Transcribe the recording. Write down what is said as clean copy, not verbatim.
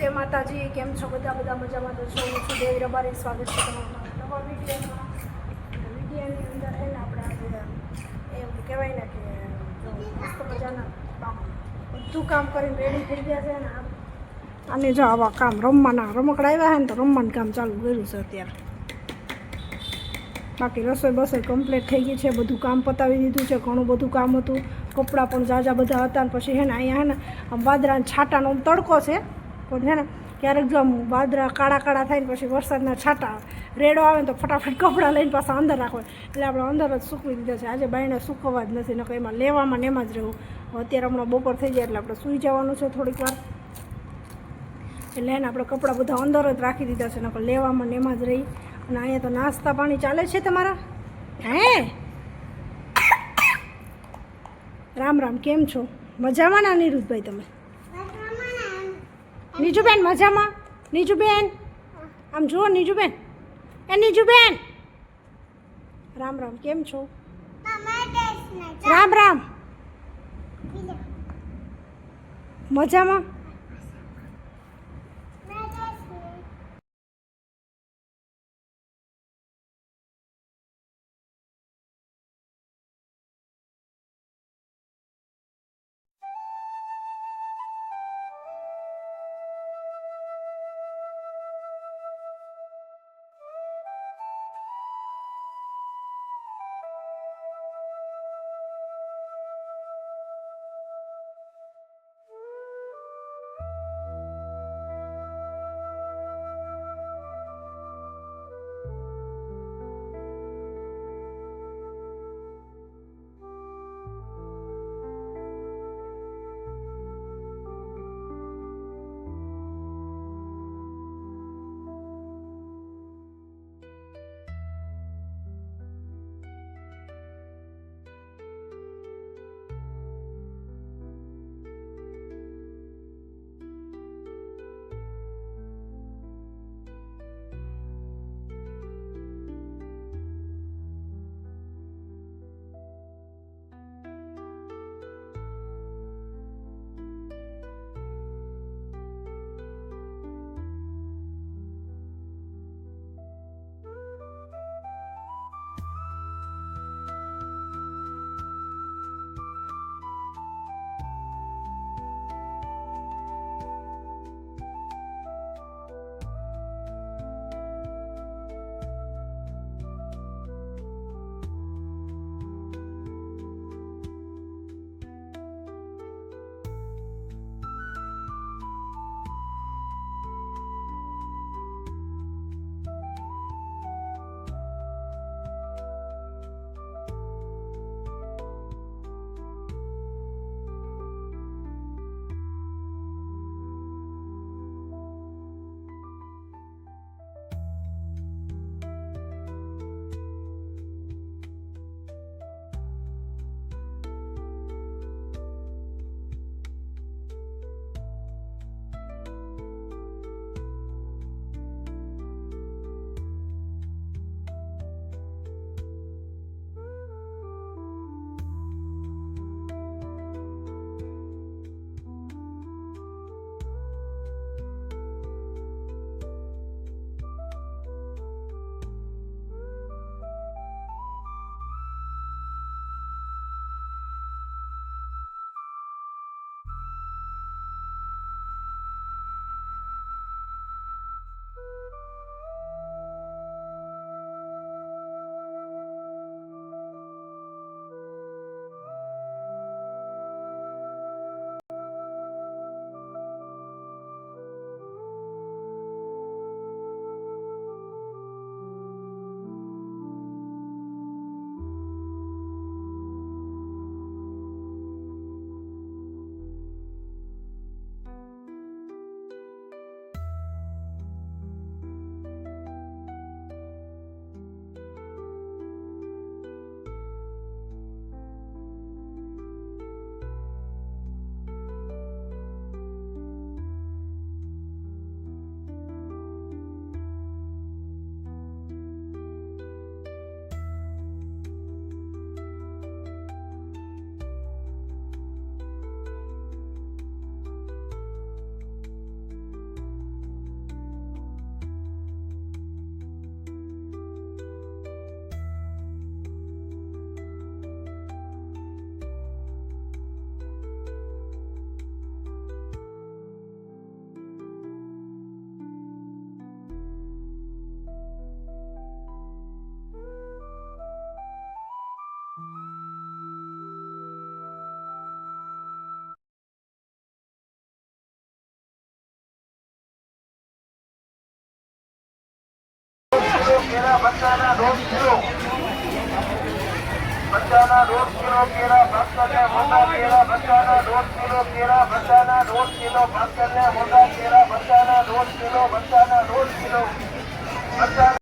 જય માતાજી, કેમ છો બધા? બધા મજામાં તો છો? હું છું દેવી રબારી. સ્વાગત છે તમારું નવા વિડીયોમાં. વિડીયોની અંદર છે ને આપણે આજે એમ કહેવાય ને કે મસ્ત મજાના બધું કામ કરીને રેડી થઈ ગયા છે ને. અને જો આવા કામ રમવાના રમકડા આવ્યા છે ને તો રમવાનું કામ ચાલુ કર્યું છે અત્યારે. બાકી રસોઈ બસોઈ કમ્પ્લીટ થઈ ગઈ છે, બધું કામ પતાવી દીધું છે. ઘણું બધું કામ હતું, કપડાં પણ ઝાઝા બધા હતા. ને પછી છે ને અહીંયા છે ને આમ વાદળાના છાંટાનો તડકો છે પણ છે ને ક્યારેક જો આમ વાદળા કાળા કાળા થાય ને પછી વરસાદના છાંટા રેડો આવે ને તો ફટાફટ કપડાં લઈને પાછા અંદર રાખવા, એટલે આપણે અંદર જ સૂકવી દીધા છે. આજે બાયણે સૂકવવા જ નથી, નકર એમાં લેવામાં ને એમાં જ રહેવું. અત્યારે હમણાં બપોર થઈ જાય એટલે આપણે સૂઈ જવાનું છે થોડીક વાર, એટલે એને આપણે કપડાં બધા અંદર જ રાખી દીધા છે, નકર લેવામાં ને એમાં જ રહી. અને અહીંયા તો નાસ્તા પાણી ચાલે છે તમારા? હે રામ રામ, કેમ છો? મજામાં ના નિરુદ્ધભાઈ તમે? નીજુબેન મજામાં? નીજુબેન આમ જુઓ, નીજુબેન, એ નીજુબેન રામ રામ, કેમ છો? રામ રામ, મજામાં? કેરા બચ્ચાના 1.5 કિલો બચ્ચાના 1.5 કિલો કેરા ભાસ્કરને મોટા કેરા બચ્ચાના 1.5 કિલો કેરા બચ્ચાના 1.5 કિલો ભાસ્કરને મોટા કેરા બચ્ચાના 1.5 કિલો બચ્ચાના 1.5 કિલો બચ્ચા